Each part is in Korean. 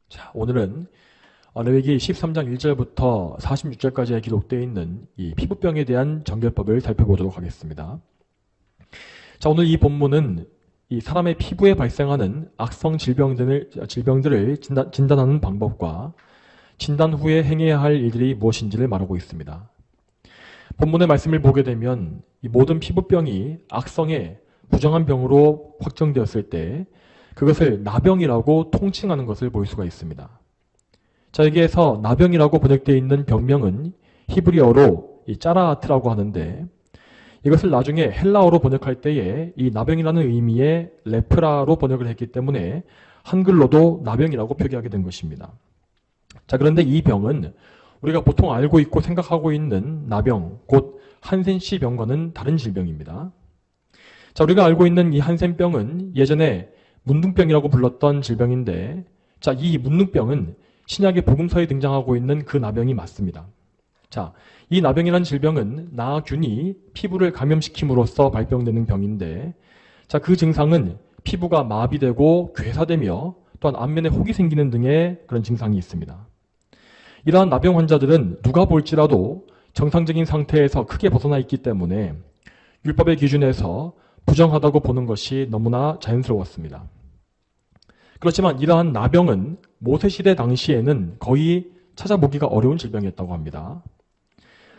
자, 오늘은 레위기 13장 1절부터 46절까지에 기록되어 있는 이 피부병에 대한 정결법을 살펴보도록 하겠습니다. 자, 오늘 이 본문은 이 사람의 피부에 발생하는 악성 질병들을 진단하는 방법과 진단 후에 행해야 할 일들이 무엇인지를 말하고 있습니다. 본문의 말씀을 보게 되면 이 모든 피부병이 악성의 부정한 병으로 확정되었을 때 그것을 나병이라고 통칭하는 것을 볼 수가 있습니다. 자, 여기에서 나병이라고 번역되어 있는 병명은 히브리어로 이 짜라아트라고 하는데, 이것을 나중에 헬라어로 번역할 때에 이 나병이라는 의미의 레프라로 번역을 했기 때문에 한글로도 나병이라고 표기하게 된 것입니다. 자, 그런데 이 병은 우리가 보통 알고 있고 생각하고 있는 나병, 곧 한센씨 병과는 다른 질병입니다. 자, 우리가 알고 있는 이 한센병은 예전에 문둥병이라고 불렀던 질병인데, 자, 이 문둥병은 신약의 복음서에 등장하고 있는 그 나병이 맞습니다. 자, 이 나병이라는 질병은 나균이 피부를 감염시킴으로써 발병되는 병인데, 자, 그 증상은 피부가 마비되고 괴사되며 또한 안면에 혹이 생기는 등의 그런 증상이 있습니다. 이러한 나병 환자들은 누가 볼지라도 정상적인 상태에서 크게 벗어나 있기 때문에 율법의 기준에서 부정하다고 보는 것이 너무나 자연스러웠습니다. 그렇지만 이러한 나병은 모세시대 당시에는 거의 찾아보기가 어려운 질병이었다고 합니다.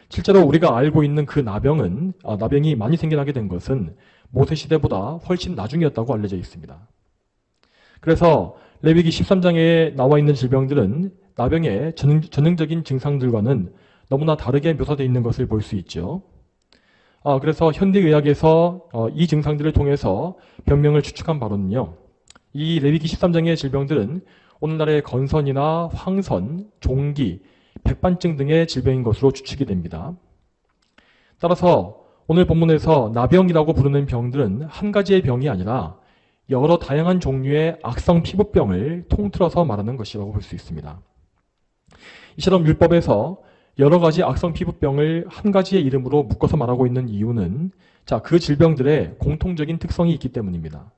실제로 우리가 알고 있는 그 나병이 많이 생겨나게 된 것은 모세시대보다 훨씬 나중이었다고 알려져 있습니다. 그래서 레위기 13장에 나와 있는 질병들은 나병의 전형적인 증상들과는 너무나 다르게 묘사되어 있는 것을 볼 수 있죠. 그래서 현대의학에서 이 증상들을 통해서 병명을 추측한 바로는요, 이 레위기 13장의 질병들은 오늘날의 건선이나 황선, 종기, 백반증 등의 질병인 것으로 추측이 됩니다. 따라서 오늘 본문에서 나병이라고 부르는 병들은 한 가지의 병이 아니라 여러 다양한 종류의 악성 피부병을 통틀어서 말하는 것이라고 볼 수 있습니다. 이처럼 율법에서 여러 가지 악성 피부병을 한 가지의 이름으로 묶어서 말하고 있는 이유는 그 질병들의 공통적인 특성이 있기 때문입니다.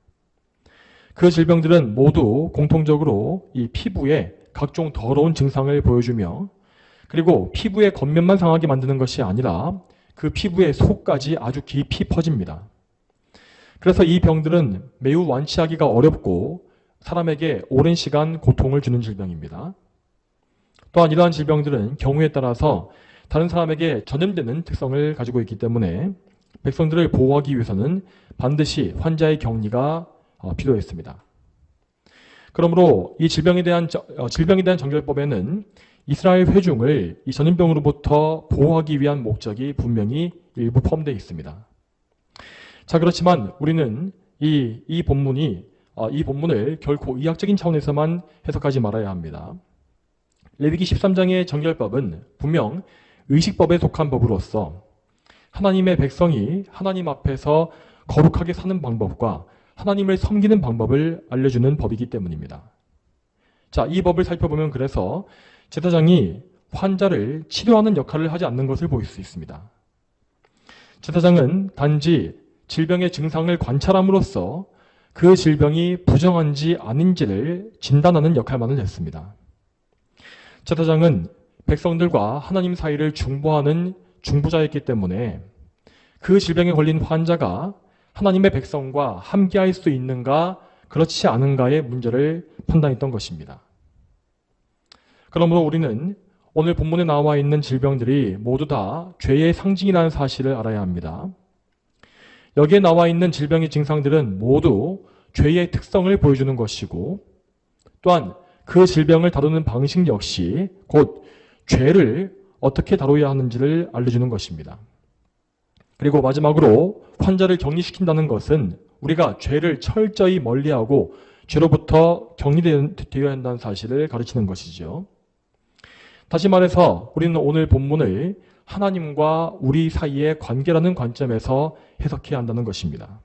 그 질병들은 모두 공통적으로 이 피부에 각종 더러운 증상을 보여주며, 그리고 피부의 겉면만 상하게 만드는 것이 아니라 그 피부의 속까지 아주 깊이 퍼집니다. 그래서 이 병들은 매우 완치하기가 어렵고 사람에게 오랜 시간 고통을 주는 질병입니다. 또한 이러한 질병들은 경우에 따라서 다른 사람에게 전염되는 특성을 가지고 있기 때문에 백성들을 보호하기 위해서는 반드시 환자의 격리가 필요했습니다. 그러므로 이 질병에 대한 정결법에는 이스라엘 회중을 이 전염병으로부터 보호하기 위한 목적이 분명히 일부 포함되어 있습니다. 자, 그렇지만 우리는 이 본문을 결코 의학적인 차원에서만 해석하지 말아야 합니다. 레위기 13장의 정결법은 분명 의식법에 속한 법으로서 하나님의 백성이 하나님 앞에서 거룩하게 사는 방법과 하나님을 섬기는 방법을 알려주는 법이기 때문입니다. 자, 이 법을 살펴보면 그래서 제사장이 환자를 치료하는 역할을 하지 않는 것을 볼 수 있습니다. 제사장은 단지 질병의 증상을 관찰함으로써 그 질병이 부정한지 아닌지를 진단하는 역할만을 했습니다. 제사장은 백성들과 하나님 사이를 중보하는 중보자였기 때문에 그 질병에 걸린 환자가 하나님의 백성과 함께할 수 있는가 그렇지 않은가의 문제를 판단했던 것입니다. 그러므로 우리는 오늘 본문에 나와 있는 질병들이 모두 다 죄의 상징이라는 사실을 알아야 합니다. 여기에 나와 있는 질병의 증상들은 모두 죄의 특성을 보여주는 것이고, 또한 그 질병을 다루는 방식 역시 곧 죄를 어떻게 다뤄야 하는지를 알려주는 것입니다. 그리고 마지막으로 환자를 격리시킨다는 것은 우리가 죄를 철저히 멀리하고 죄로부터 격리되어야 한다는 사실을 가르치는 것이죠. 다시 말해서 우리는 오늘 본문을 하나님과 우리 사이의 관계라는 관점에서 해석해야 한다는 것입니다.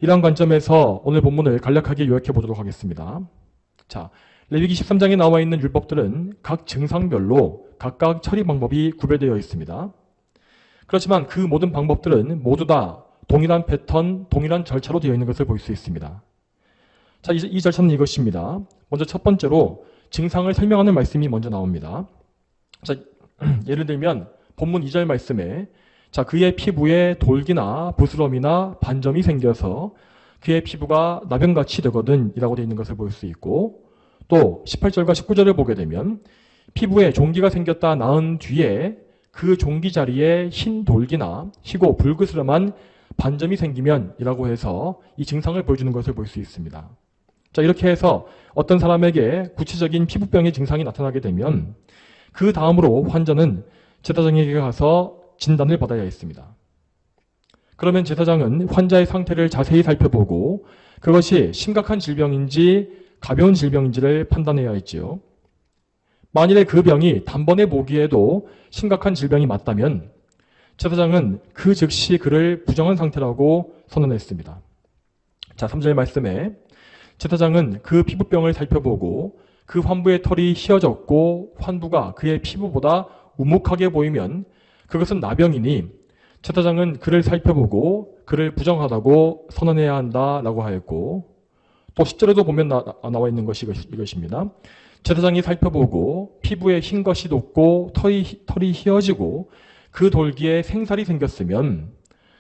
이러한 관점에서 오늘 본문을 간략하게 요약해 보도록 하겠습니다. 자, 레위기 13장에 나와 있는 율법들은 각 증상별로 각각 처리 방법이 구별되어 있습니다. 그렇지만 그 모든 방법들은 모두 다 동일한 패턴, 동일한 절차로 되어 있는 것을 볼 수 있습니다. 자, 이 절차는 이것입니다. 먼저 첫 번째로 증상을 설명하는 말씀이 먼저 나옵니다. 자, 예를 들면 본문 2절 말씀에 자, 그의 피부에 돌기나 부스럼이나 반점이 생겨서 그의 피부가 나병같이 되거든 이라고 되어 있는 것을 볼 수 있고, 또 18절과 19절을 보게 되면 피부에 종기가 생겼다 나은 뒤에 그 종기 자리에 흰 돌기나 희고 불그스름한 반점이 생기면 이라고 해서 이 증상을 보여주는 것을 볼 수 있습니다. 자, 이렇게 해서 어떤 사람에게 구체적인 피부병의 증상이 나타나게 되면 그 다음으로 환자는 제사장에게 가서 진단을 받아야 했습니다. 그러면 제사장은 환자의 상태를 자세히 살펴보고 그것이 심각한 질병인지 가벼운 질병인지를 판단해야 했지요. 만일에 그 병이 단번에 보기에도 심각한 질병이 맞다면 제사장은 그 즉시 그를 부정한 상태라고 선언했습니다. 자, 3절 말씀에 제사장은 그 피부병을 살펴보고 그 환부의 털이 휘어졌고 환부가 그의 피부보다 우묵하게 보이면 그것은 나병이니 제사장은 그를 살펴보고 그를 부정하다고 선언해야 한다라고 하였고, 또 10절에도 보면 나와 있는 것이 이것입니다. 제사장이 살펴보고 피부에 흰 것이 돋고 털이 휘어지고 그 돌기에 생살이 생겼으면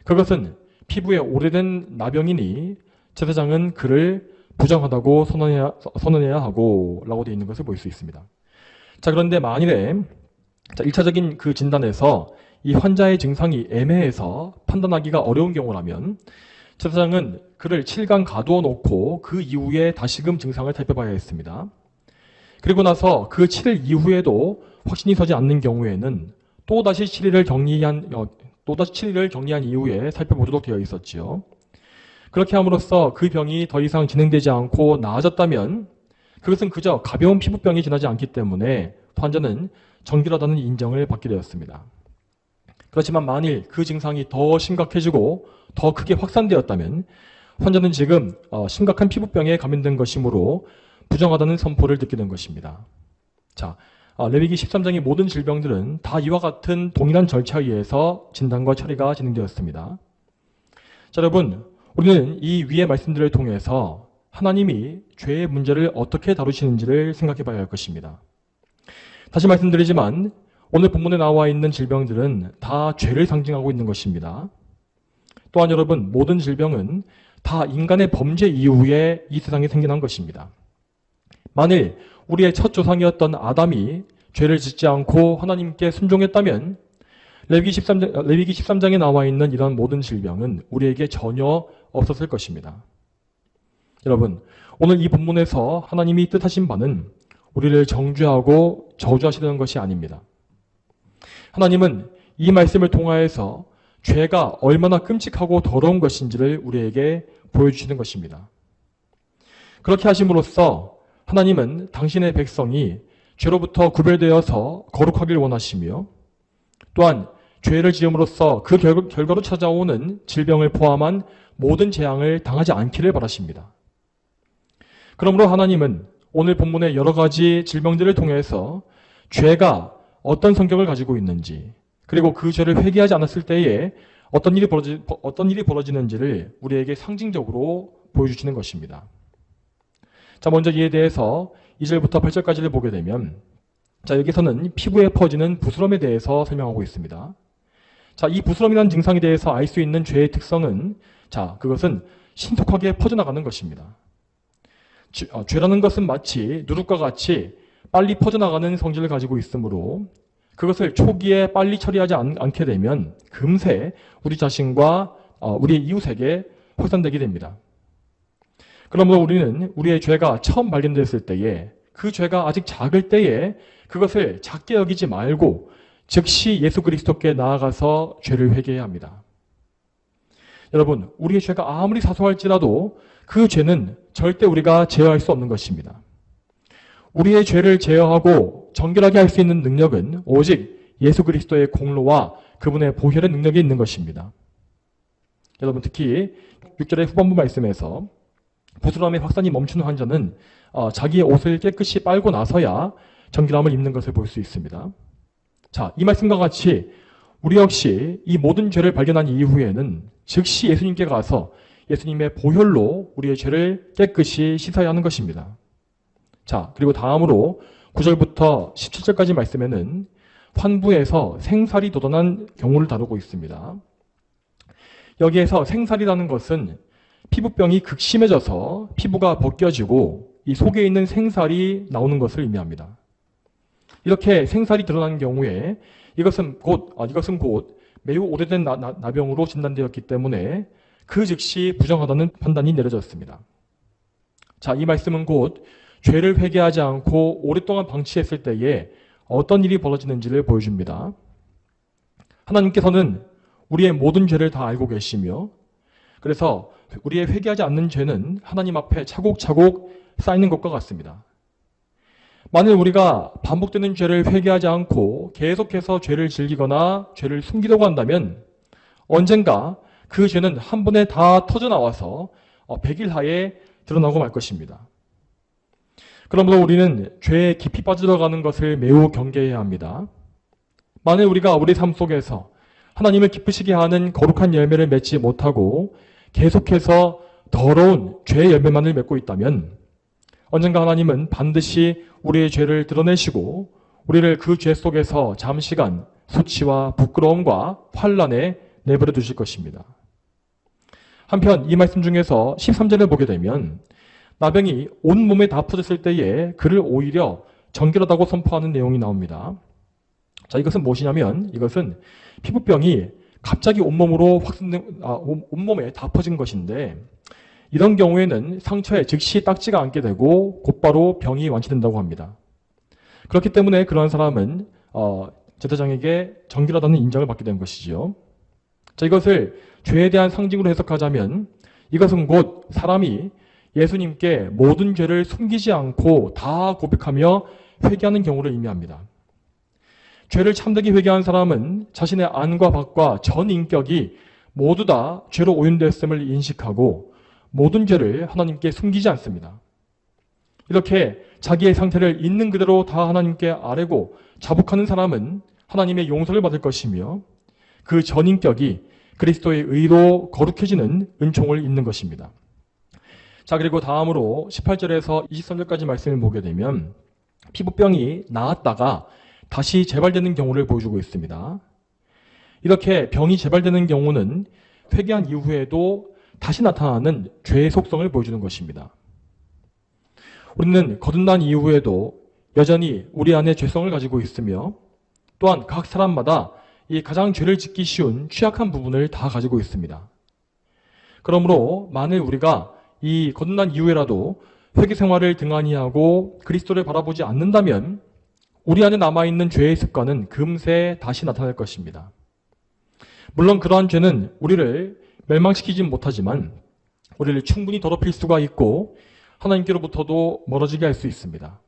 그것은 피부에 오래된 나병이니 제사장은 그를 부정하다고 선언해야 하고 라고 되어 있는 것을 볼 수 있습니다. 자, 그런데 만일에 1차적인 그 진단에서 이 환자의 증상이 애매해서 판단하기가 어려운 경우라면 제사장은 그를 7간 가두어 놓고 그 이후에 다시금 증상을 살펴봐야 했습니다. 그리고 나서 그 7일 이후에도 확신이 서지 않는 경우에는 또다시 7일을 격리한 이후에 살펴보도록 되어 있었지요. 그렇게 함으로써 그 병이 더 이상 진행되지 않고 나아졌다면 그것은 그저 가벼운 피부병이 지나지 않기 때문에 환자는 정결하다는 인정을 받게 되었습니다. 그렇지만 만일 그 증상이 더 심각해지고 더 크게 확산되었다면 환자는 지금 심각한 피부병에 감염된 것이므로 부정하다는 선포를 듣게 된 것입니다. 자, 레위기 13장의 모든 질병들은 다 이와 같은 동일한 절차에 의해서 진단과 처리가 진행되었습니다. 자, 여러분, 우리는 이 위의 말씀들을 통해서 하나님이 죄의 문제를 어떻게 다루시는지를 생각해 봐야 할 것입니다. 다시 말씀드리지만 오늘 본문에 나와 있는 질병들은 다 죄를 상징하고 있는 것입니다. 또한 여러분, 모든 질병은 다 인간의 범죄 이후에 이 세상에 생겨난 것입니다. 만일 우리의 첫 조상이었던 아담이 죄를 짓지 않고 하나님께 순종했다면 레위기 13장에 나와 있는 이런 모든 질병은 우리에게 전혀 없었을 것입니다. 여러분, 오늘 이 본문에서 하나님이 뜻하신 바는 우리를 정죄하고 저주하시려는 것이 아닙니다. 하나님은 이 말씀을 통하여서 죄가 얼마나 끔찍하고 더러운 것인지를 우리에게 보여주시는 것입니다. 그렇게 하심으로써 하나님은 당신의 백성이 죄로부터 구별되어서 거룩하길 원하시며 또한 죄를 지음으로써 그 결과로 찾아오는 질병을 포함한 모든 재앙을 당하지 않기를 바라십니다. 그러므로 하나님은 오늘 본문의 여러 가지 질병들을 통해서 죄가 어떤 성격을 가지고 있는지, 그리고 그 죄를 회개하지 않았을 때에 어떤 일이 벌어지는지를 우리에게 상징적으로 보여주시는 것입니다. 자, 먼저 이에 대해서 2절부터 8절까지를 보게 되면 자, 여기서는 피부에 퍼지는 부스럼에 대해서 설명하고 있습니다. 자, 이 부스럼이라는 증상에 대해서 알 수 있는 죄의 특성은 자, 그것은 신속하게 퍼져나가는 것입니다. 죄라는 것은 마치 누룩과 같이 빨리 퍼져나가는 성질을 가지고 있으므로 그것을 초기에 빨리 처리하지 않게 되면 금세 우리 자신과 우리의 이웃에게 확산되게 됩니다. 그러므로 우리는 우리의 죄가 처음 발견됐을 때에 그 죄가 아직 작을 때에 그것을 작게 여기지 말고 즉시 예수 그리스도께 나아가서 죄를 회개해야 합니다. 여러분, 우리의 죄가 아무리 사소할지라도 그 죄는 절대 우리가 제어할 수 없는 것입니다. 우리의 죄를 제어하고 정결하게 할 수 있는 능력은 오직 예수 그리스도의 공로와 그분의 보혈의 능력이 있는 것입니다. 여러분, 특히 6절의 후반부 말씀에서 부스럼의 확산이 멈추는 환자는 자기의 옷을 깨끗이 빨고 나서야 정결함을 입는 것을 볼 수 있습니다. 자, 이 말씀과 같이 우리 역시 이 모든 죄를 발견한 이후에는 즉시 예수님께 가서 예수님의 보혈로 우리의 죄를 깨끗이 씻어야 하는 것입니다. 자, 그리고 다음으로 9절부터 17절까지 말씀에는 환부에서 생살이 돋아난 경우를 다루고 있습니다. 여기에서 생살이라는 것은 피부병이 극심해져서 피부가 벗겨지고 이 속에 있는 생살이 나오는 것을 의미합니다. 이렇게 생살이 드러난 경우에 이것은 곧 매우 오래된 나병으로 진단되었기 때문에 그 즉시 부정하다는 판단이 내려졌습니다. 자, 이 말씀은 곧 죄를 회개하지 않고 오랫동안 방치했을 때에 어떤 일이 벌어지는지를 보여줍니다. 하나님께서는 우리의 모든 죄를 다 알고 계시며 그래서 우리의 회개하지 않는 죄는 하나님 앞에 차곡차곡 쌓이는 것과 같습니다. 만일 우리가 반복되는 죄를 회개하지 않고 계속해서 죄를 즐기거나 죄를 숨기려고 한다면 언젠가 그 죄는 한 번에 다 터져나와서 백일하에 드러나고 말 것입니다. 그러므로 우리는 죄에 깊이 빠져들어가는 것을 매우 경계해야 합니다. 만일 우리가 우리 삶 속에서 하나님을 기쁘시게 하는 거룩한 열매를 맺지 못하고 계속해서 더러운 죄의 열매만을 맺고 있다면 언젠가 하나님은 반드시 우리의 죄를 드러내시고 우리를 그 죄 속에서 잠시간 수치와 부끄러움과 환난에 내버려 두실 것입니다. 한편 이 말씀 중에서 13절을 보게 되면 나병이 온몸에 다 퍼졌을 때에 그를 오히려 정결하다고 선포하는 내용이 나옵니다. 자, 이것은 무엇이냐면 이것은 피부병이 갑자기 온몸에 다 퍼진 것인데 이런 경우에는 상처에 즉시 딱지가 않게 되고 곧바로 병이 완치된다고 합니다. 그렇기 때문에 그러한 사람은 제사장에게 정결하다는 인정을 받게 된 것이지요. 자, 이것을 죄에 대한 상징으로 해석하자면 이것은 곧 사람이 예수님께 모든 죄를 숨기지 않고 다 고백하며 회개하는 경우를 의미합니다. 죄를 참되게 회개한 사람은 자신의 안과 밖과 전 인격이 모두 다 죄로 오염되었음을 인식하고 모든 죄를 하나님께 숨기지 않습니다. 이렇게 자기의 상태를 있는 그대로 다 하나님께 아뢰고 자복하는 사람은 하나님의 용서를 받을 것이며 그 전 인격이 그리스도의 의로 거룩해지는 은총을 입는 것입니다. 자, 그리고 다음으로 18절에서 23절까지 말씀을 보게 되면 피부병이 나았다가 다시 재발되는 경우를 보여주고 있습니다. 이렇게 병이 재발되는 경우는 회개한 이후에도 다시 나타나는 죄의 속성을 보여주는 것입니다. 우리는 거듭난 이후에도 여전히 우리 안에 죄성을 가지고 있으며 또한 각 사람마다 이 가장 죄를 짓기 쉬운 취약한 부분을 다 가지고 있습니다. 그러므로 만일 우리가 이 거듭난 이후에라도 회개 생활을 등한히 하고 그리스도를 바라보지 않는다면 우리 안에 남아있는 죄의 습관은 금세 다시 나타날 것입니다. 물론 그러한 죄는 우리를 멸망시키진 못하지만 우리를 충분히 더럽힐 수가 있고 하나님께로부터도 멀어지게 할 수 있습니다.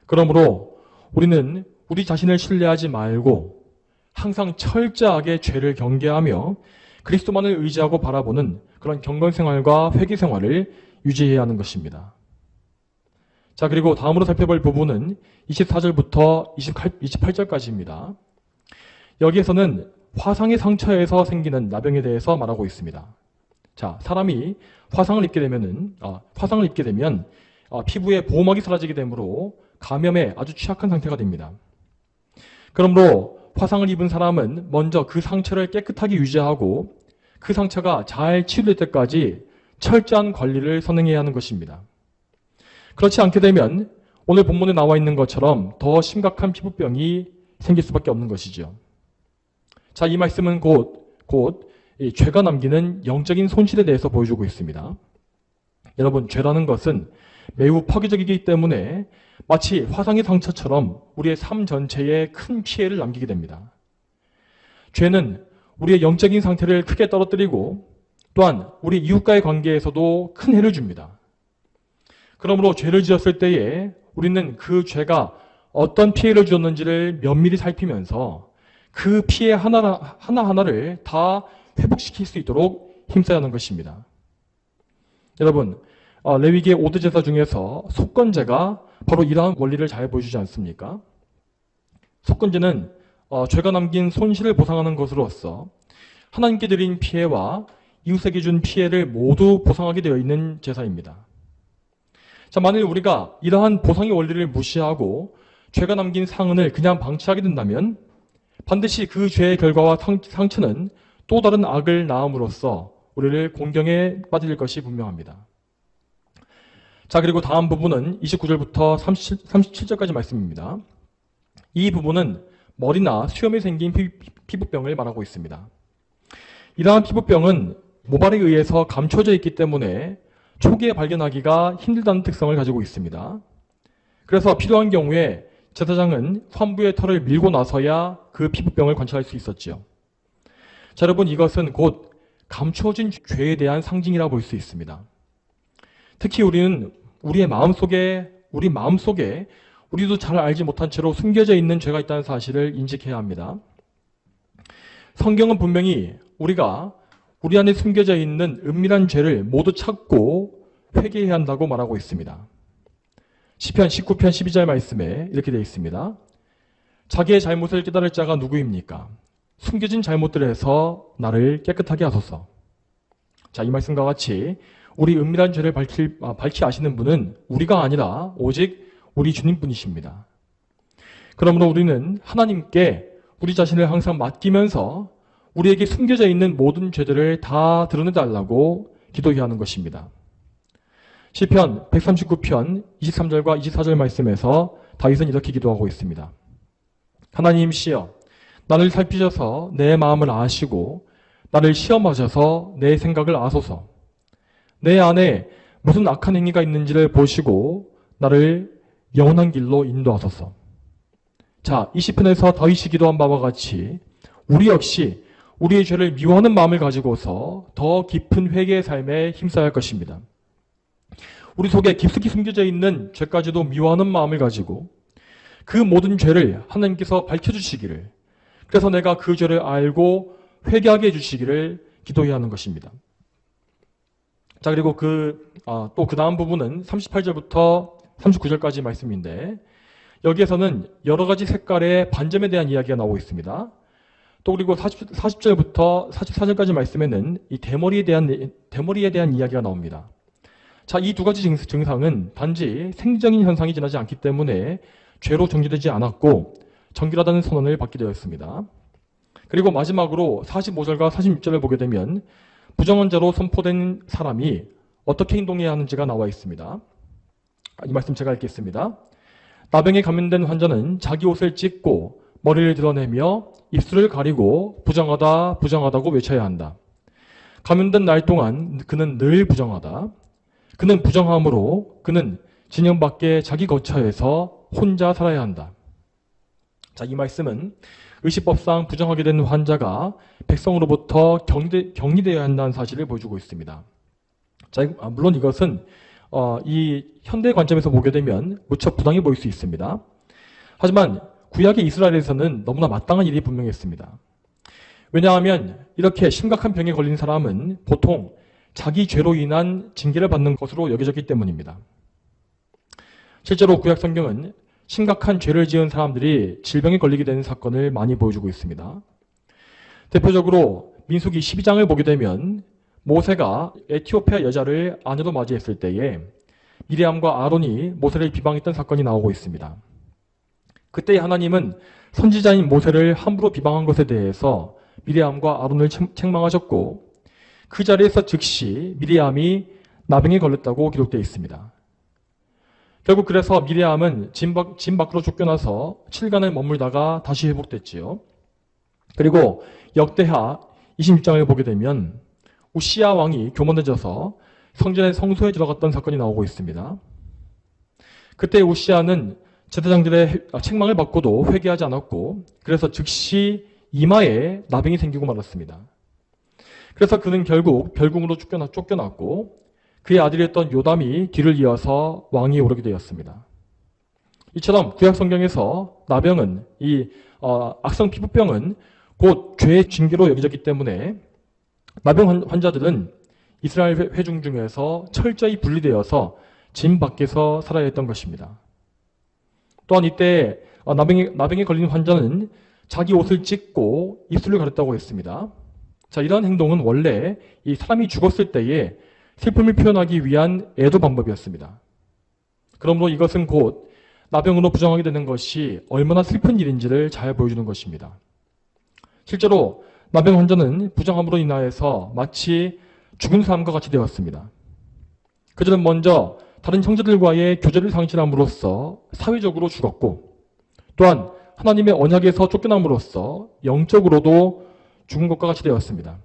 그러므로 우리는 우리 자신을 신뢰하지 말고 항상 철저하게 죄를 경계하며 그리스도만을 의지하고 바라보는 그런 경건생활과 회개생활을 유지해야 하는 것입니다. 자, 그리고 다음으로 살펴볼 부분은 24절부터 28절까지입니다. 여기에서는 화상의 상처에서 생기는 나병에 대해서 말하고 있습니다. 자, 사람이 화상을 입게 되면 피부에 보호막이 사라지게 되므로 감염에 아주 취약한 상태가 됩니다. 그러므로 화상을 입은 사람은 먼저 그 상처를 깨끗하게 유지하고 그 상처가 잘 치유될 때까지 철저한 관리를 선행해야 하는 것입니다. 그렇지 않게 되면 오늘 본문에 나와 있는 것처럼 더 심각한 피부병이 생길 수밖에 없는 것이죠. 자, 이 말씀은 곧 이 죄가 남기는 영적인 손실에 대해서 보여주고 있습니다. 여러분, 죄라는 것은 매우 파괴적이기 때문에 마치 화상의 상처처럼 우리의 삶 전체에 큰 피해를 남기게 됩니다. 죄는 우리의 영적인 상태를 크게 떨어뜨리고 또한 우리 이웃과의 관계에서도 큰 해를 줍니다. 그러므로 죄를 지었을 때에 우리는 그 죄가 어떤 피해를 주었는지를 면밀히 살피면서 그 피해 하나하나를 다 회복시킬 수 있도록 힘써야 하는 것입니다. 여러분, 레위기의 5대 제사 중에서 속건제가 바로 이러한 원리를 잘 보여주지 않습니까? 속건제는 죄가 남긴 손실을 보상하는 것으로서 하나님께 드린 피해와 이웃에게 준 피해를 모두 보상하게 되어 있는 제사입니다. 자, 만일 우리가 이러한 보상의 원리를 무시하고 죄가 남긴 상흔을 그냥 방치하게 된다면 반드시 그 죄의 결과와 상처는 또 다른 악을 낳음으로써 우리를 공경에 빠뜨릴 것이 분명합니다. 자, 그리고 다음 부분은 29절부터 37절까지 말씀입니다. 이 부분은 머리나 수염이 생긴 피부병을 말하고 있습니다. 이러한 피부병은 모발에 의해서 감춰져 있기 때문에 초기에 발견하기가 힘들다는 특성을 가지고 있습니다. 그래서 필요한 경우에 제사장은 환부의 털을 밀고 나서야 그 피부병을 관찰할 수 있었지요. 자, 여러분, 이것은 곧 감춰진 죄에 대한 상징이라 볼 수 있습니다. 특히 우리는 우리 마음속에 우리도 잘 알지 못한 채로 숨겨져 있는 죄가 있다는 사실을 인식해야 합니다. 성경은 분명히 우리가 우리 안에 숨겨져 있는 은밀한 죄를 모두 찾고 회개해야 한다고 말하고 있습니다. 시편 19편 12절 말씀에 이렇게 되어 있습니다. 자기의 잘못을 깨달을 자가 누구입니까? 숨겨진 잘못들에서 나를 깨끗하게 하소서. 자, 이 말씀과 같이 우리 은밀한 죄를 밝히 아시는 분은 우리가 아니라 오직 우리 주님뿐이십니다. 그러므로 우리는 하나님께 우리 자신을 항상 맡기면서 우리에게 숨겨져 있는 모든 죄들을 다 드러내달라고 기도해야 하는 것입니다. 시편 139편 23절과 24절 말씀에서 다윗은 이렇게 기도하고 있습니다. 하나님시여, 나를 살피셔서 내 마음을 아시고 나를 시험하셔서 내 생각을 아소서. 내 안에 무슨 악한 행위가 있는지를 보시고 나를 영원한 길로 인도하소서. 자, 이 시편에서 다윗이 기도한 바와 같이 우리 역시 우리의 죄를 미워하는 마음을 가지고서 더 깊은 회개의 삶에 힘써야 할 것입니다. 우리 속에 깊숙이 숨겨져 있는 죄까지도 미워하는 마음을 가지고 그 모든 죄를 하나님께서 밝혀주시기를, 그래서 내가 그 죄를 알고 회개하게 해주시기를 기도해야 하는 것입니다. 자, 그리고 또 그 다음 부분은 38절부터 39절까지 말씀인데, 여기에서는 여러 가지 색깔의 반점에 대한 이야기가 나오고 있습니다. 또 그리고 40절부터 44절까지 말씀에는 이 대머리에 대한 이야기가 나옵니다. 자, 이 두 가지 증상은 단지 생리적인 현상이 지나지 않기 때문에 죄로 정지되지 않았고 정결하다는 선언을 받게 되었습니다. 그리고 마지막으로 45절과 46절을 보게 되면 부정한 자로 선포된 사람이 어떻게 행동해야 하는지가 나와 있습니다. 이 말씀 제가 읽겠습니다. 나병에 감염된 환자는 자기 옷을 찢고 머리를 드러내며 입술을 가리고 부정하다, 부정하다고 외쳐야 한다. 감염된 날 동안 그는 늘 부정하다. 그는 부정함으로 그는 진영 밖에 자기 거처에서 혼자 살아야 한다. 자, 이 말씀은 의식법상 부정하게 된 환자가 백성으로부터 격리되어야 한다는 사실을 보여주고 있습니다. 자, 물론 이것은 이 현대 관점에서 보게 되면 무척 부당해 보일 수 있습니다. 하지만 구약의 이스라엘에서는 너무나 마땅한 일이 분명했습니다. 왜냐하면 이렇게 심각한 병에 걸린 사람은 보통 자기 죄로 인한 징계를 받는 것으로 여겨졌기 때문입니다. 실제로 구약 성경은 심각한 죄를 지은 사람들이 질병에 걸리게 되는 사건을 많이 보여주고 있습니다. 대표적으로 민수기 12장을 보게 되면 모세가 에티오피아 여자를 아내로 맞이했을 때에 미리암과 아론이 모세를 비방했던 사건이 나오고 있습니다. 그때 하나님은 선지자인 모세를 함부로 비방한 것에 대해서 미리암과 아론을 책망하셨고, 그 자리에서 즉시 미리암이 나병에 걸렸다고 기록되어 있습니다. 결국 그래서 미리암은 진 밖으로 쫓겨나서 7일간을 머물다가 다시 회복됐지요. 그리고 역대하 26장을 보게 되면 우시야 왕이 교만해져서 성전의 성소에 들어갔던 사건이 나오고 있습니다. 그때 우시야는 제사장들의 책망을 받고도 회개하지 않았고, 그래서 즉시 이마에 나병이 생기고 말았습니다. 그래서 그는 결국 별궁으로 쫓겨났고 그의 아들이었던 요담이 뒤를 이어서 왕위에 오르게 되었습니다. 이처럼 구약 성경에서 나병은 악성 피부병은 곧 죄의 징계로 여겨졌기 때문에 나병 환자들은 이스라엘 회중 중에서 철저히 분리되어서 진 밖에서 살아야 했던 것입니다. 또한 이때 나병에 걸린 환자는 자기 옷을 찢고 입술을 가렸다고 했습니다. 자, 이러한 행동은 원래 이 사람이 죽었을 때에 슬픔을 표현하기 위한 애도 방법이었습니다. 그러므로 이것은 곧 나병으로 부정하게 되는 것이 얼마나 슬픈 일인지를 잘 보여주는 것입니다. 실제로 나병 환자는 부정함으로 인하여서 마치 죽은 사람과 같이 되었습니다. 그들은 먼저 다른 형제들과의 교제를 상실함으로써 사회적으로 죽었고, 또한 하나님의 언약에서 쫓겨남으로써 영적으로도 죽은 것과 같이 되었습니다.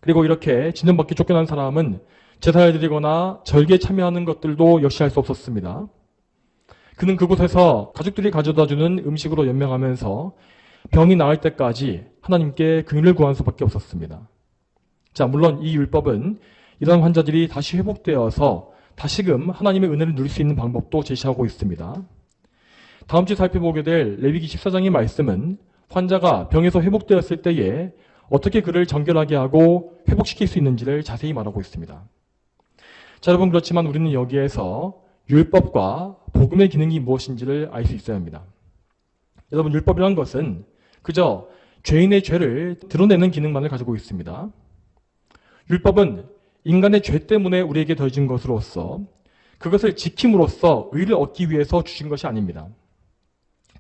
그리고 이렇게 진정받기 쫓겨난 사람은 제사를 드리거나 절기에 참여하는 것들도 역시 할 수 없었습니다. 그는 그곳에서 가족들이 가져다주는 음식으로 연명하면서 병이 나을 때까지 하나님께 긍휼을 구할 수밖에 없었습니다. 자, 물론 이 율법은 이런 환자들이 다시 회복되어서 다시금 하나님의 은혜를 누릴 수 있는 방법도 제시하고 있습니다. 다음 주에 살펴보게 될 레위기 14장의 말씀은 환자가 병에서 회복되었을 때에 어떻게 그를 정결하게 하고 회복시킬 수 있는지를 자세히 말하고 있습니다. 자, 여러분, 그렇지만 우리는 여기에서 율법과 복음의 기능이 무엇인지를 알 수 있어야 합니다. 여러분, 율법이란 것은 그저 죄인의 죄를 드러내는 기능만을 가지고 있습니다. 율법은 인간의 죄 때문에 우리에게 더해진 것으로서 그것을 지킴으로써 의를 얻기 위해서 주신 것이 아닙니다.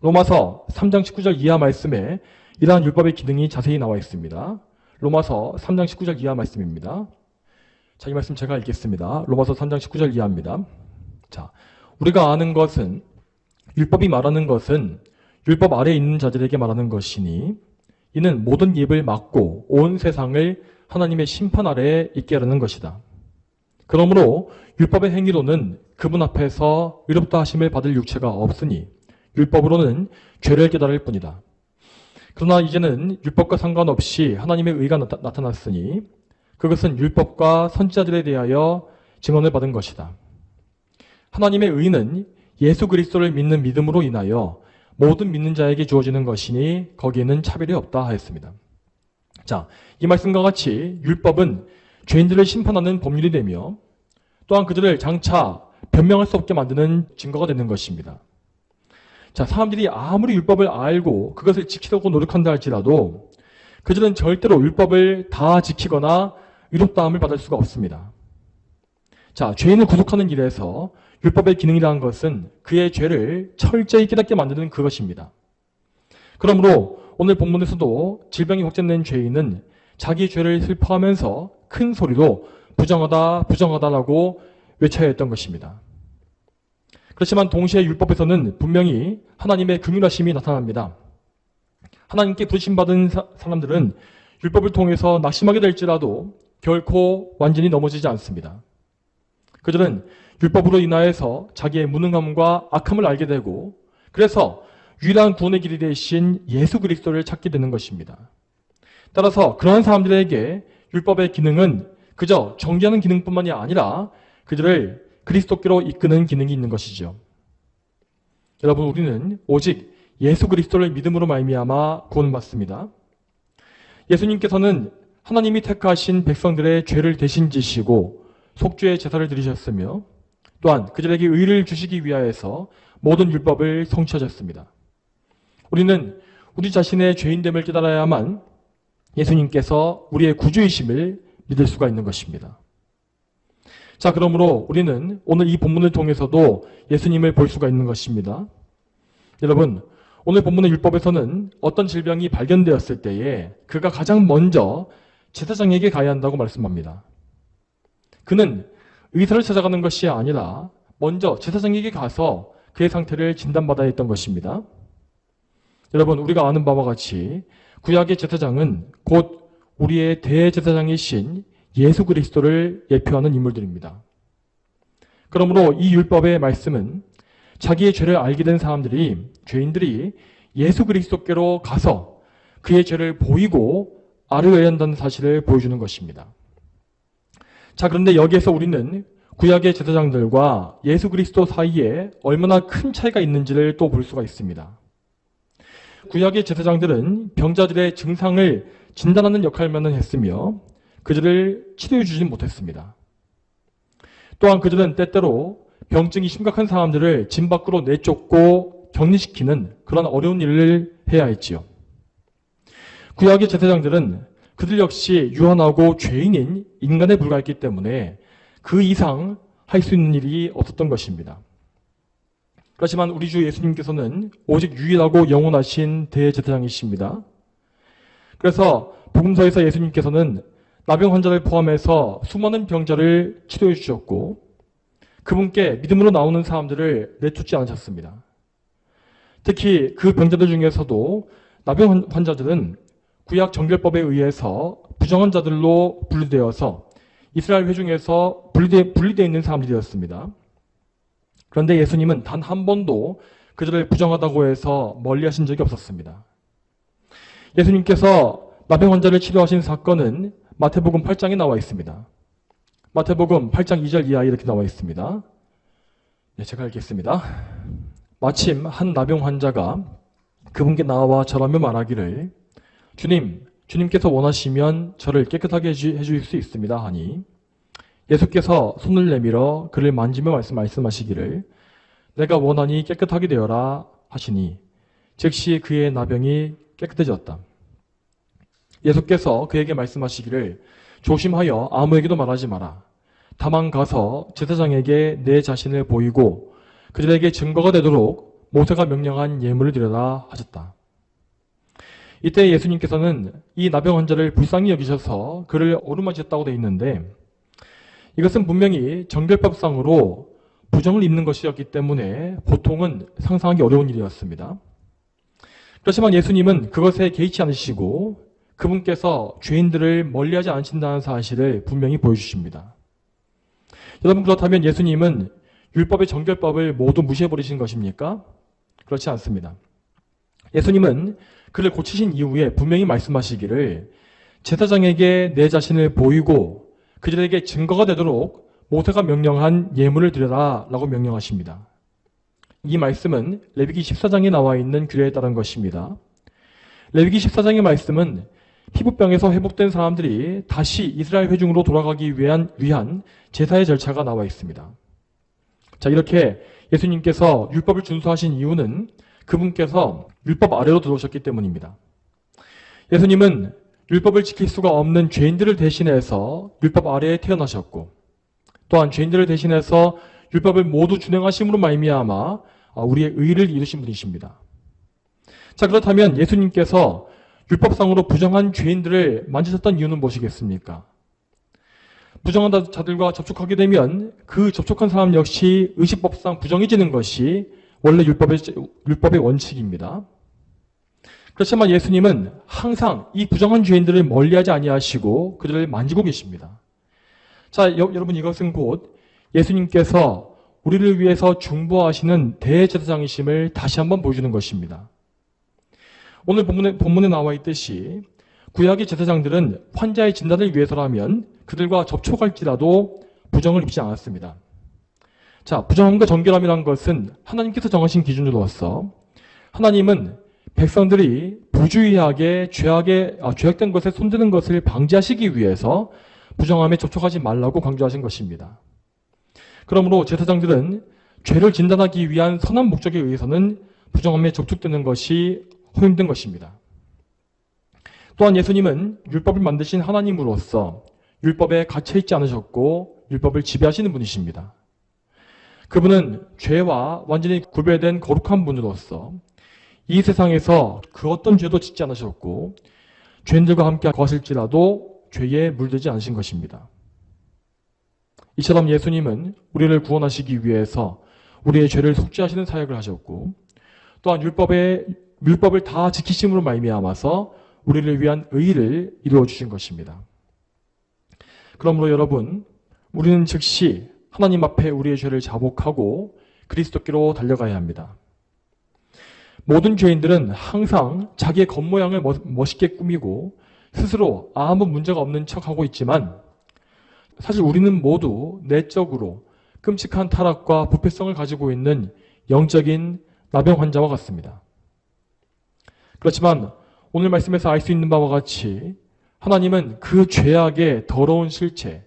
로마서 3장 19절 이하 말씀에 이러한 율법의 기능이 자세히 나와 있습니다. 로마서 3장 19절 이하 말씀입니다. 자, 이 말씀 제가 읽겠습니다. 로마서 3장 19절 이하입니다. 자, 우리가 아는 것은 율법이 말하는 것은 율법 아래에 있는 자들에게 말하는 것이니 이는 모든 입을 막고 온 세상을 하나님의 심판 아래에 있게 하려는 것이다. 그러므로 율법의 행위로는 그분 앞에서 의롭다 하심을 받을 육체가 없으니 율법으로는 죄를 깨달을 뿐이다. 그러나 이제는 율법과 상관없이 하나님의 의가 나타났으니 그것은 율법과 선지자들에 대하여 증언을 받은 것이다. 하나님의 의는 예수 그리스도를 믿는 믿음으로 인하여 모든 믿는 자에게 주어지는 것이니 거기에는 차별이 없다 하였습니다. 자, 이 말씀과 같이 율법은 죄인들을 심판하는 법률이 되며 또한 그들을 장차 변명할 수 없게 만드는 증거가 되는 것입니다. 자, 사람들이 아무리 율법을 알고 그것을 지키려고 노력한다 할지라도 그들은 절대로 율법을 다 지키거나 의롭다함을 받을 수가 없습니다. 자, 죄인을 구속하는 일에서 율법의 기능이라는 것은 그의 죄를 철저히 깨닫게 만드는 그것입니다. 그러므로 오늘 본문에서도 질병이 확진된 죄인은 자기 죄를 슬퍼하면서 큰 소리로 부정하다, 부정하다라고 외쳐야 했던 것입니다. 그렇지만 동시에 율법에서는 분명히 하나님의 긍휼하심이 나타납니다. 하나님께 부르심받은 사람들은 율법을 통해서 낙심하게 될지라도 결코 완전히 넘어지지 않습니다. 그들은 율법으로 인하여서 자기의 무능함과 악함을 알게 되고 그래서 유일한 구원의 길이 되신 예수 그리스도를 찾게 되는 것입니다. 따라서 그러한 사람들에게 율법의 기능은 그저 정죄하는 기능뿐만이 아니라 그들을 그리스도께로 이끄는 기능이 있는 것이죠. 여러분, 우리는 오직 예수 그리스도를 믿음으로 말미암아 구원받습니다. 예수님께서는 하나님이 택하신 백성들의 죄를 대신 지시고 속죄의 제사를 드리셨으며 또한 그들에게 의를 주시기 위하여서 모든 율법을 성취하셨습니다. 우리는 우리 자신의 죄인됨을 깨달아야만 예수님께서 우리의 구주이심을 믿을 수가 있는 것입니다. 자, 그러므로 우리는 오늘 이 본문을 통해서도 예수님을 볼 수가 있는 것입니다. 여러분, 오늘 본문의 율법에서는 어떤 질병이 발견되었을 때에 그가 가장 먼저 제사장에게 가야 한다고 말씀합니다. 그는 의사를 찾아가는 것이 아니라 먼저 제사장에게 가서 그의 상태를 진단받아야 했던 것입니다. 여러분, 우리가 아는 바와 같이 구약의 제사장은 곧 우리의 대제사장이신 예수 그리스도를 예표하는 인물들입니다. 그러므로 이 율법의 말씀은 자기의 죄를 알게 된 죄인들이 예수 그리스도께로 가서 그의 죄를 보이고 아뢰어야 한다는 사실을 보여주는 것입니다. 자, 그런데 여기에서 우리는 구약의 제사장들과 예수 그리스도 사이에 얼마나 큰 차이가 있는지를 또 볼 수가 있습니다. 구약의 제사장들은 병자들의 증상을 진단하는 역할만 했으며 그들을 치료해 주진 못했습니다. 또한 그들은 때때로 병증이 심각한 사람들을 진 밖으로 내쫓고 격리시키는 그런 어려운 일을 해야 했지요. 구약의 제사장들은 그들 역시 유한하고 죄인인 인간에 불과했기 때문에 그 이상 할 수 있는 일이 없었던 것입니다. 그렇지만 우리 주 예수님께서는 오직 유일하고 영원하신 대제사장이십니다. 그래서 복음서에서 예수님께서는 나병 환자를 포함해서 수많은 병자를 치료해 주셨고 그분께 믿음으로 나오는 사람들을 내쫓지 않으셨습니다. 특히 그 병자들 중에서도 나병 환자들은 구약 정결법에 의해서 부정한 자들로 분류되어서 이스라엘 회중에서 분리되어 있는 사람들이었습니다. 그런데 예수님은 단 한 번도 그들을 부정하다고 해서 멀리하신 적이 없었습니다. 예수님께서 나병 환자를 치료하신 사건은 마태복음 8장에 나와 있습니다. 마태복음 8장 2절 이하에 이렇게 나와 있습니다. 네, 제가 읽겠습니다. 마침 한 나병 환자가 그분께 나와 절하며 말하기를 주님께서 원하시면 저를 깨끗하게 해주실 수 있습니다 하니 예수께서 손을 내밀어 그를 만지며 말씀하시기를 내가 원하니 깨끗하게 되어라 하시니 즉시 그의 나병이 깨끗해졌다. 예수께서 그에게 말씀하시기를 조심하여 아무에게도 말하지 마라. 다만 가서 제사장에게 내 자신을 보이고 그들에게 증거가 되도록 모세가 명령한 예물을 드려라 하셨다. 이때 예수님께서는 이 나병 환자를 불쌍히 여기셔서 그를 어루만지셨다고 되어 있는데 이것은 분명히 정결법상으로 부정을 입는 것이었기 때문에 보통은 상상하기 어려운 일이었습니다. 그렇지만 예수님은 그것에 개의치 않으시고 그분께서 죄인들을 멀리하지 않으신다는 사실을 분명히 보여주십니다. 여러분 그렇다면 예수님은 율법의 정결법을 모두 무시해버리신 것입니까? 그렇지 않습니다. 예수님은 그를 고치신 이후에 분명히 말씀하시기를 제사장에게 내 자신을 보이고 그들에게 증거가 되도록 모세가 명령한 예물을 드려라 라고 명령하십니다. 이 말씀은 레위기 14장에 나와 있는 규례에 따른 것입니다. 레위기 14장의 말씀은 피부병에서 회복된 사람들이 다시 이스라엘 회중으로 돌아가기 위한 제사의 절차가 나와 있습니다. 자, 이렇게 예수님께서 율법을 준수하신 이유는 그분께서 율법 아래로 들어오셨기 때문입니다. 예수님은 율법을 지킬 수가 없는 죄인들을 대신해서 율법 아래에 태어나셨고 또한 죄인들을 대신해서 율법을 모두 준행하심으로 말미암아 우리의 의를 이루신 분이십니다. 자, 그렇다면 예수님께서 율법상으로 부정한 죄인들을 만지셨던 이유는 무엇이겠습니까? 부정한 자들과 접촉하게 되면 그 접촉한 사람 역시 의식법상 부정해지는 것이 원래 율법의 원칙입니다. 그렇지만 예수님은 항상 이 부정한 죄인들을 멀리하지 아니하시고 그들을 만지고 계십니다. 자, 여러분 이것은 곧 예수님께서 우리를 위해서 중보하시는 대제사장이심을 다시 한번 보여주는 것입니다. 오늘 본문에 나와 있듯이 구약의 제사장들은 환자의 진단을 위해서라면 그들과 접촉할지라도 부정을 입지 않았습니다. 자, 부정함과 정결함이란 것은 하나님께서 정하신 기준으로서 하나님은 백성들이 부주의하게 죄악된 것에 손드는 것을 방지하시기 위해서 부정함에 접촉하지 말라고 강조하신 것입니다. 그러므로 제사장들은 죄를 진단하기 위한 선한 목적에 의해서는 부정함에 접촉되는 것이 허용된 것입니다. 또한 예수님은 율법을 만드신 하나님으로서 율법에 갇혀있지 않으셨고 율법을 지배하시는 분이십니다. 그분은 죄와 완전히 구별된 거룩한 분으로서 이 세상에서 그 어떤 죄도 짓지 않으셨고 죄인들과 함께 거하실지라도 죄에 물들지 않으신 것입니다. 이처럼 예수님은 우리를 구원하시기 위해서 우리의 죄를 속죄하시는 사역을 하셨고 또한 율법을 다 지키심으로 말미암아서 우리를 위한 의를 이루어 주신 것입니다. 그러므로 여러분, 우리는 즉시 하나님 앞에 우리의 죄를 자복하고 그리스도께로 달려가야 합니다. 모든 죄인들은 항상 자기의 겉모양을 멋있게 꾸미고 스스로 아무 문제가 없는 척하고 있지만 사실 우리는 모두 내적으로 끔찍한 타락과 부패성을 가지고 있는 영적인 나병 환자와 같습니다. 그렇지만 오늘 말씀에서 알 수 있는 바와 같이 하나님은 그 죄악의 더러운 실체,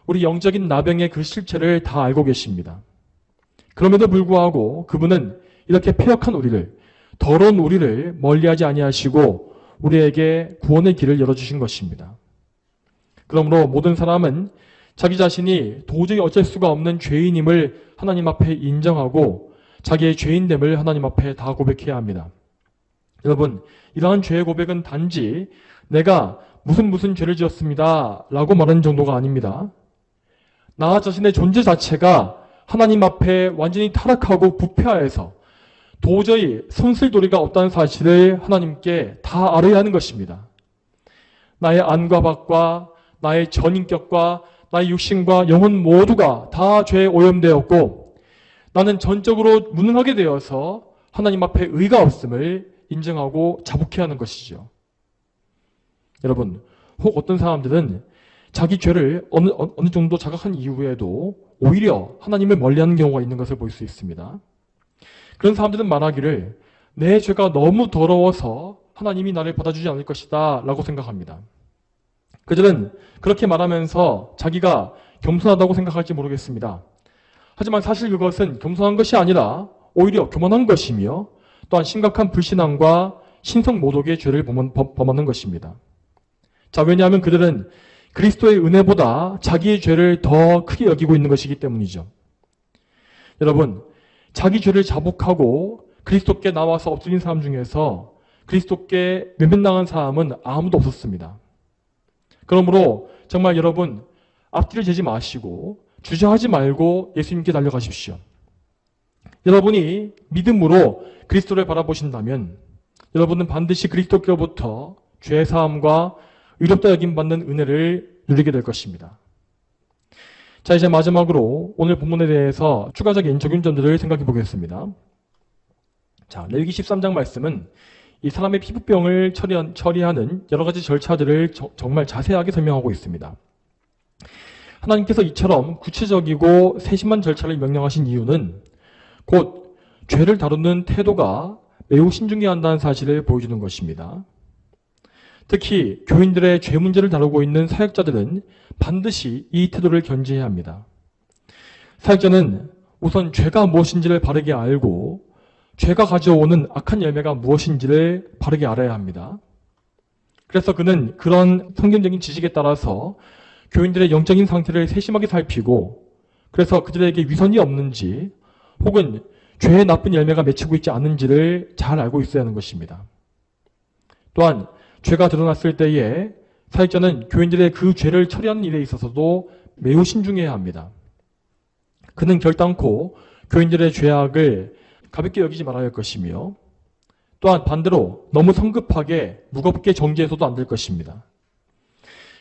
우리 영적인 나병의 그 실체를 다 알고 계십니다. 그럼에도 불구하고 그분은 이렇게 패역한 우리를, 더러운 우리를 멀리하지 아니하시고 우리에게 구원의 길을 열어주신 것입니다. 그러므로 모든 사람은 자기 자신이 도저히 어쩔 수가 없는 죄인임을 하나님 앞에 인정하고 자기의 죄인됨을 하나님 앞에 다 고백해야 합니다. 여러분, 이러한 죄의 고백은 단지 내가 무슨 죄를 지었습니다 라고 말하는 정도가 아닙니다. 나 자신의 존재 자체가 하나님 앞에 완전히 타락하고 부패하여서 도저히 손쓸도리가 없다는 사실을 하나님께 다 알아야 하는 것입니다. 나의 안과 밖과 나의 전인격과 나의 육신과 영혼 모두가 다 죄에 오염되었고 나는 전적으로 무능하게 되어서 하나님 앞에 의가 없음을 인정하고 자복해야 하는 것이죠. 여러분, 혹 어떤 사람들은 자기 죄를 어느 정도 자각한 이후에도 오히려 하나님을 멀리하는 경우가 있는 것을 볼 수 있습니다. 그런 사람들은 말하기를 내 죄가 너무 더러워서 하나님이 나를 받아주지 않을 것이다 라고 생각합니다. 그들은 그렇게 말하면서 자기가 겸손하다고 생각할지 모르겠습니다. 하지만 사실 그것은 겸손한 것이 아니라 오히려 교만한 것이며 또한 심각한 불신앙과 신성 모독의 죄를 범하는 것입니다. 자, 왜냐하면 그들은 그리스도의 은혜보다 자기의 죄를 더 크게 여기고 있는 것이기 때문이죠. 여러분, 자기 죄를 자복하고 그리스도께 나와서 엎드린 사람 중에서 그리스도께 면면당한 사람은 아무도 없었습니다. 그러므로 정말 여러분, 앞뒤를 재지 마시고 주저하지 말고 예수님께 달려가십시오. 여러분이 믿음으로 그리스도를 바라보신다면 여러분은 반드시 그리스도께로부터 죄사함과 의롭다 여김받는 은혜를 누리게 될 것입니다. 자, 이제 마지막으로 오늘 본문에 대해서 추가적인 적용점들을 생각해 보겠습니다. 자, 레위기 13장 말씀은 이 사람의 피부병을 처리하는 여러 가지 절차들을 정말 자세하게 설명하고 있습니다. 하나님께서 이처럼 구체적이고 세심한 절차를 명령하신 이유는 곧 죄를 다루는 태도가 매우 신중해야 한다는 사실을 보여주는 것입니다. 특히 교인들의 죄 문제를 다루고 있는 사역자들은 반드시 이 태도를 견지해야 합니다. 사역자는 우선 죄가 무엇인지를 바르게 알고 죄가 가져오는 악한 열매가 무엇인지를 바르게 알아야 합니다. 그래서 그는 그런 성경적인 지식에 따라서 교인들의 영적인 상태를 세심하게 살피고 그래서 그들에게 위선이 없는지 혹은 죄의 나쁜 열매가 맺히고 있지 않은지를 잘 알고 있어야 하는 것입니다. 또한 죄가 드러났을 때에 사역자는 교인들의 그 죄를 처리하는 일에 있어서도 매우 신중해야 합니다. 그는 결단코 교인들의 죄악을 가볍게 여기지 말아야 할 것이며 또한 반대로 너무 성급하게 무겁게 정죄해서도 안 될 것입니다.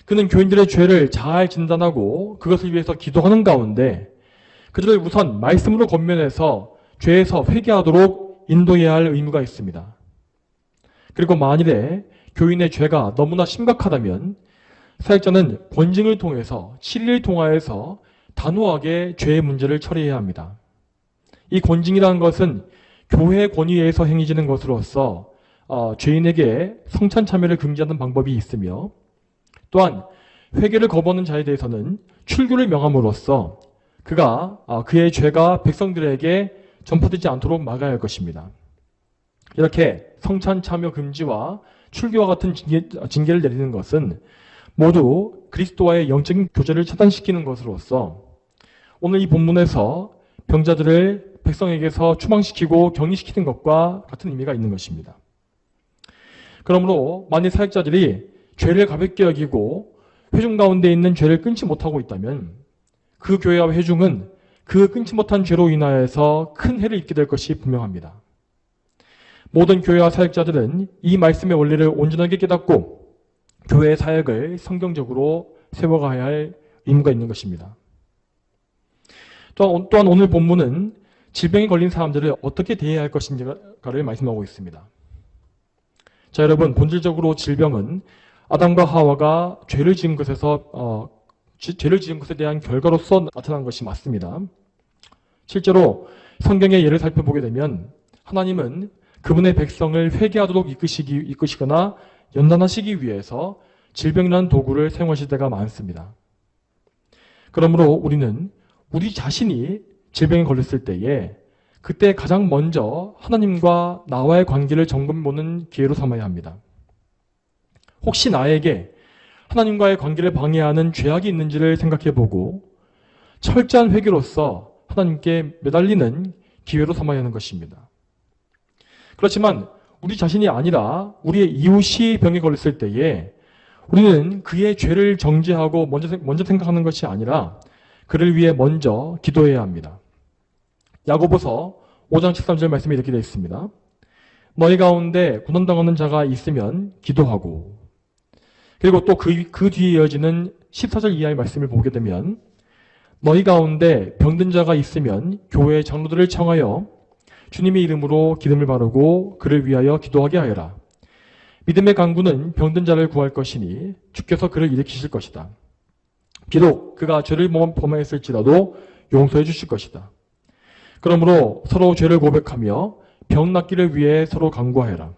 그는 교인들의 죄를 잘 진단하고 그것을 위해서 기도하는 가운데 그들을 우선 말씀으로 권면해서 죄에서 회개하도록 인도해야 할 의무가 있습니다. 그리고 만일에 교인의 죄가 너무나 심각하다면 사역자는 권징을 통해서 7일 통하여서 단호하게 죄의 문제를 처리해야 합니다. 이 권징이라는 것은 교회 권위에서 행해지는 것으로서 죄인에게 성찬 참여를 금지하는 방법이 있으며 또한 회개를 거부하는 자에 대해서는 출교를 명함으로써 그가 그의 죄가 백성들에게 전파되지 않도록 막아야 할 것입니다. 이렇게 성찬 참여 금지와 출교와 같은 징계를 내리는 것은 모두 그리스도와의 영적인 교제를 차단시키는 것으로서 오늘 이 본문에서 병자들을 백성에게서 추방시키고 격리시키는 것과 같은 의미가 있는 것입니다. 그러므로 만일 사역자들이 죄를 가볍게 여기고 회중 가운데 있는 죄를 끊지 못하고 있다면 그 교회와 회중은 그 끊지 못한 죄로 인하여서 큰 해를 입게 될 것이 분명합니다. 모든 교회와 사역자들은 이 말씀의 원리를 온전하게 깨닫고 교회의 사역을 성경적으로 세워가야 할 의무가 있는 것입니다. 또한 오늘 본문은 질병에 걸린 사람들을 어떻게 대해야 할 것인가를 말씀하고 있습니다. 자, 여러분, 본질적으로 질병은 아담과 하와가 죄를 지은 것에 대한 결과로서 나타난 것이 맞습니다. 실제로 성경의 예를 살펴보게 되면 하나님은 그분의 백성을 회개하도록 이끄시거나 연단하시기 위해서 질병이라는 도구를 사용하실 때가 많습니다. 그러므로 우리는 우리 자신이 질병에 걸렸을 때에 그때 가장 먼저 하나님과 나와의 관계를 점검해보는 기회로 삼아야 합니다. 혹시 나에게 하나님과의 관계를 방해하는 죄악이 있는지를 생각해보고 철저한 회개로서 하나님께 매달리는 기회로 삼아야 하는 것입니다. 그렇지만 우리 자신이 아니라 우리의 이웃이 병에 걸렸을 때에 우리는 그의 죄를 정죄하고 먼저 생각하는 것이 아니라 그를 위해 먼저 기도해야 합니다. 야고보서 5장 13절 말씀이 이렇게 되어 있습니다. 너희 가운데 고난당하는 자가 있으면 기도하고, 그리고 또 그 뒤에 이어지는 14절 이하의 말씀을 보게 되면 너희 가운데 병든 자가 있으면 교회 장로들을 청하여 주님의 이름으로 기름을 바르고 그를 위하여 기도하게 하여라. 믿음의 강구는 병든 자를 구할 것이니 주께서 그를 일으키실 것이다. 비록 그가 죄를 범하였을지라도 용서해 주실 것이다. 그러므로 서로 죄를 고백하며 병 낫기를 위해 서로 강구하여라.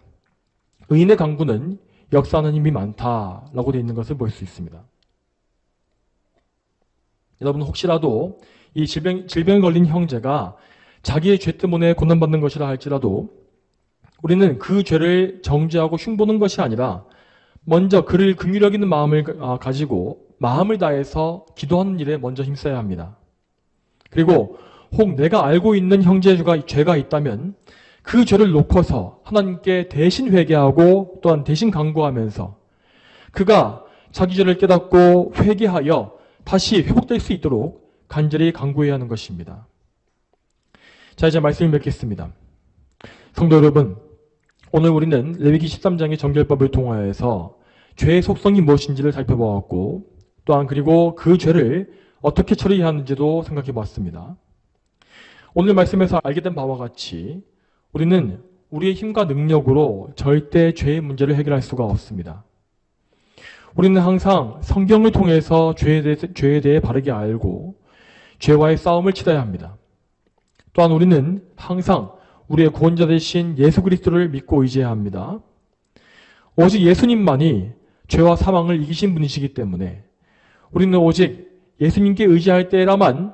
의인의 강구는 역사하는 힘이 많다라고 되어 있는 것을 볼 수 있습니다. 여러분, 혹시라도 이 질병에 걸린 형제가 자기의 죄 때문에 고난받는 것이라 할지라도 우리는 그 죄를 정죄하고 흉보는 것이 아니라 먼저 그를 긍휼히 여기는 마음을 가지고 마음을 다해서 기도하는 일에 먼저 힘써야 합니다. 그리고 혹 내가 알고 있는 형제가 죄가 있다면 그 죄를 놓고서 하나님께 대신 회개하고 또한 대신 간구하면서 그가 자기 죄를 깨닫고 회개하여 다시 회복될 수 있도록 간절히 간구해야 하는 것입니다. 자, 이제 말씀을 맺겠습니다. 성도 여러분, 오늘 우리는 레위기 13장의 정결법을 통하여서 죄의 속성이 무엇인지를 살펴보았고 또한 그리고 그 죄를 어떻게 처리해야 하는지도 생각해 보았습니다. 오늘 말씀에서 알게 된 바와 같이 우리는 우리의 힘과 능력으로 절대 죄의 문제를 해결할 수가 없습니다. 우리는 항상 성경을 통해서 죄에 대해 바르게 알고 죄와의 싸움을 치러야 합니다. 또한 우리는 항상 우리의 구원자 되신 예수 그리스도를 믿고 의지해야 합니다. 오직 예수님만이 죄와 사망을 이기신 분이시기 때문에 우리는 오직 예수님께 의지할 때라만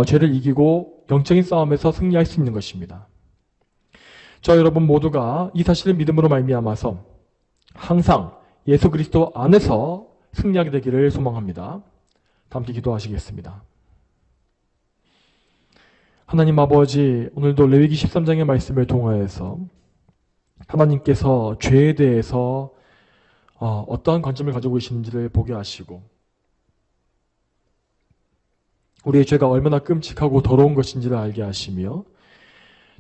죄를 이기고 영적인 싸움에서 승리할 수 있는 것입니다. 저 여러분 모두가 이 사실을 믿음으로 말미암아서 항상 예수 그리스도 안에서 승리하게 되기를 소망합니다. 다 함께 기도하시겠습니다. 하나님 아버지, 오늘도 레위기 13장의 말씀을 통하여서 하나님께서 죄에 대해서 어떠한 관점을 가지고 계시는지를 보게 하시고 우리의 죄가 얼마나 끔찍하고 더러운 것인지를 알게 하시며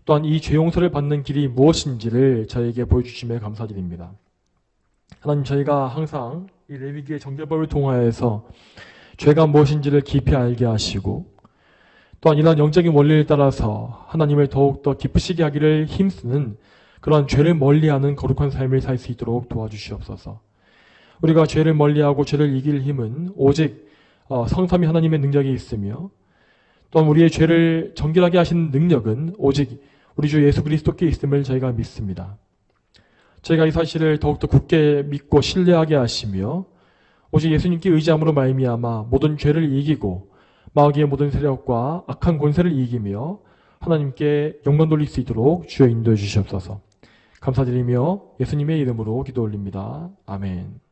또한 이 죄 용서를 받는 길이 무엇인지를 저에게 보여주심에 감사드립니다. 하나님, 저희가 항상 이 레위기의 정결법을 통하여서 죄가 무엇인지를 깊이 알게 하시고 또한 이러한 영적인 원리를 따라서 하나님을 더욱더 기쁘시게 하기를 힘쓰는 그러한 죄를 멀리하는 거룩한 삶을 살 수 있도록 도와주시옵소서. 우리가 죄를 멀리하고 죄를 이길 힘은 오직 성삼위 하나님의 능력이 있으며 또한 우리의 죄를 정결하게 하시는 능력은 오직 우리 주 예수 그리스도께 있음을 저희가 믿습니다. 저희가 이 사실을 더욱더 굳게 믿고 신뢰하게 하시며 오직 예수님께 의지함으로 말미암아 모든 죄를 이기고 마귀의 모든 세력과 악한 권세를 이기며 하나님께 영광 돌릴 수 있도록 주여 인도해 주시옵소서. 감사드리며 예수님의 이름으로 기도 올립니다. 아멘.